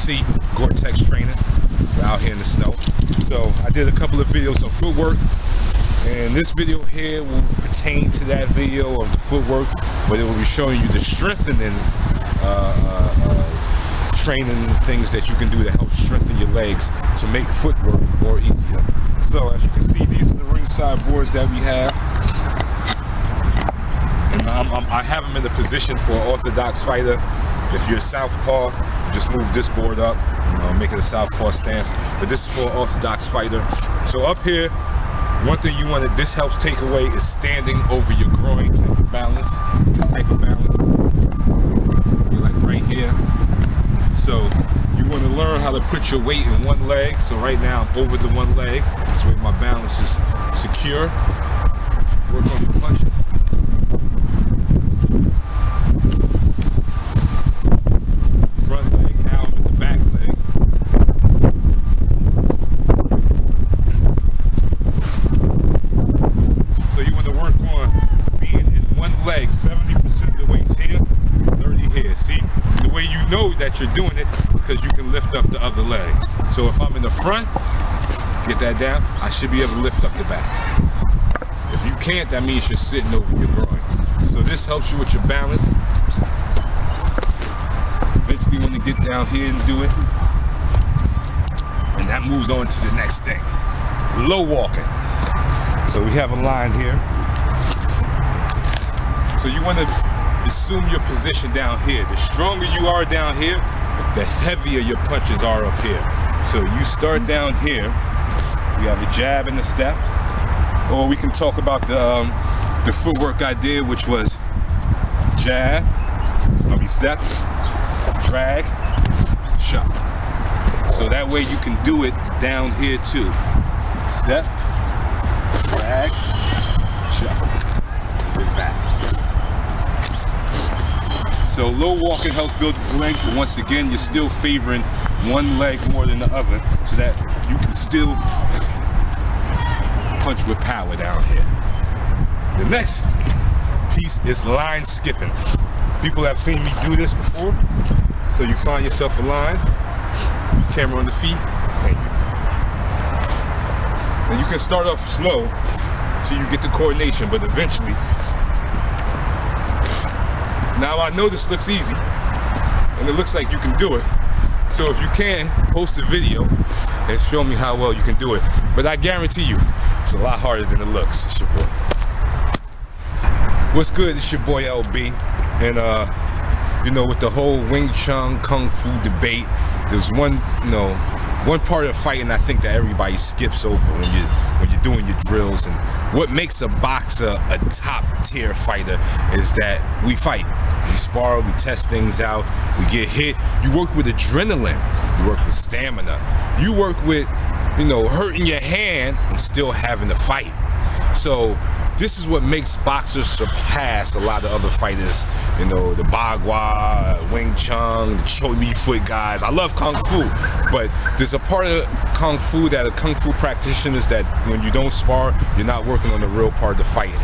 see, Gore-Tex training. We're out here in the snow. So I did a couple of videos on footwork, and this video here will pertain to that video of the footwork, but it will be showing you the strengthening training things that you can do to help strengthen your legs to make footwork more easier. So as you can see, these are the ringside boards that we have, and I have them in the position for an orthodox fighter. If you're a southpaw, just move this board up, make it a southpaw stance. But this is for an orthodox fighter. So up here, one thing you want to, this helps take away, is standing over your groin type of balance. This type of balance, you're like right here. So you want to learn how to put your weight in one leg. So right now I'm over the one leg, so my balance is secure. Work on your punches. Front leg, now I'm in the back leg. So you want to work on being in one leg. 70% of the weight's here, 30 here. See, the way you know that you're doing it is because you can lift up the other leg. So if I'm in the front, get that down, I should be able to lift up the back. If you can't, that means you're sitting over your groin. So this helps you with your balance. Eventually when you get down here and do it, and that moves on to the next thing, low walking. So we have a line here. So you want to assume your position down here. The stronger you are down here, the heavier your punches are up here. So you start down here, we have a jab and a step, or we can talk about the footwork I did, which was jab, step, drag, shuffle. So that way you can do it down here too. Step, drag, shuffle, bring back. So low walking helps build the legs, but once again, you're still favoring one leg more than the other, so that you can still punch with power down here. The next piece is line skipping. People have seen me do this before. So you find yourself a line, camera on the feet, and you can start off slow till you get the coordination, but eventually. Now I know this looks easy, and it looks like you can do it. So if you can, post a video and show me how well you can do it. But I guarantee you, it's a lot harder than it looks. It's your boy. What's good? It's your boy LB. And with the whole Wing Chun Kung Fu debate, there's one part of fighting I think that everybody skips over when you're doing your drills. And what makes a boxer a top tier fighter is that we fight. We spar, we test things out, we get hit. You work with adrenaline, you work with stamina, you work with, hurting your hand and still having to fight. So this is what makes boxers surpass a lot of other fighters, the Bagua, Wing Chun, the Choi Li Foot guys. I love Kung Fu, but there's a part of Kung Fu that a Kung Fu practitioners that when you don't spar, you're not working on the real part of the fighting.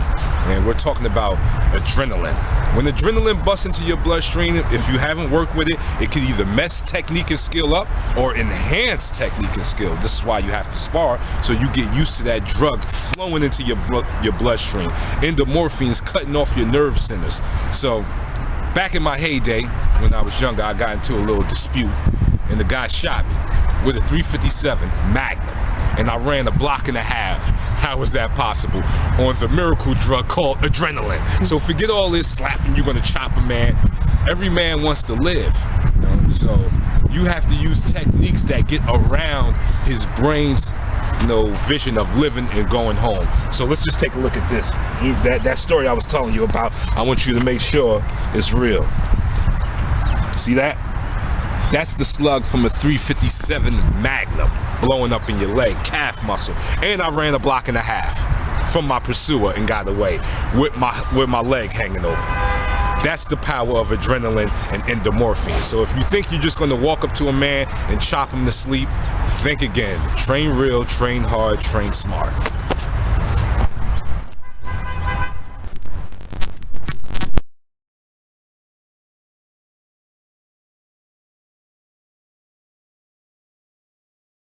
And we're talking about adrenaline. When adrenaline busts into your bloodstream, if you haven't worked with it, it can either mess technique and skill up or enhance technique and skill. This is why you have to spar, so you get used to that drug flowing into your bloodstream. Endorphins cutting off your nerve centers. So back in my heyday, when I was younger, I got into a little dispute, and the guy shot me with a .357 Magnum, and I ran a block and a half. How is that possible? On the miracle drug called adrenaline. So forget all this slapping, you're gonna chop a man. Every man wants to live, so you have to use techniques that get around his brain's vision of living and going home. So let's just take a look at this. That story I was telling you about, I want you to make sure it's real. See that? That's the slug from a .357 Magnum blowing up in your leg, calf muscle. And I ran a block and a half from my pursuer and got away with my leg hanging open. That's the power of adrenaline and endorphins. So if you think you're just gonna walk up to a man and chop him to sleep, think again. Train real, train hard, train smart.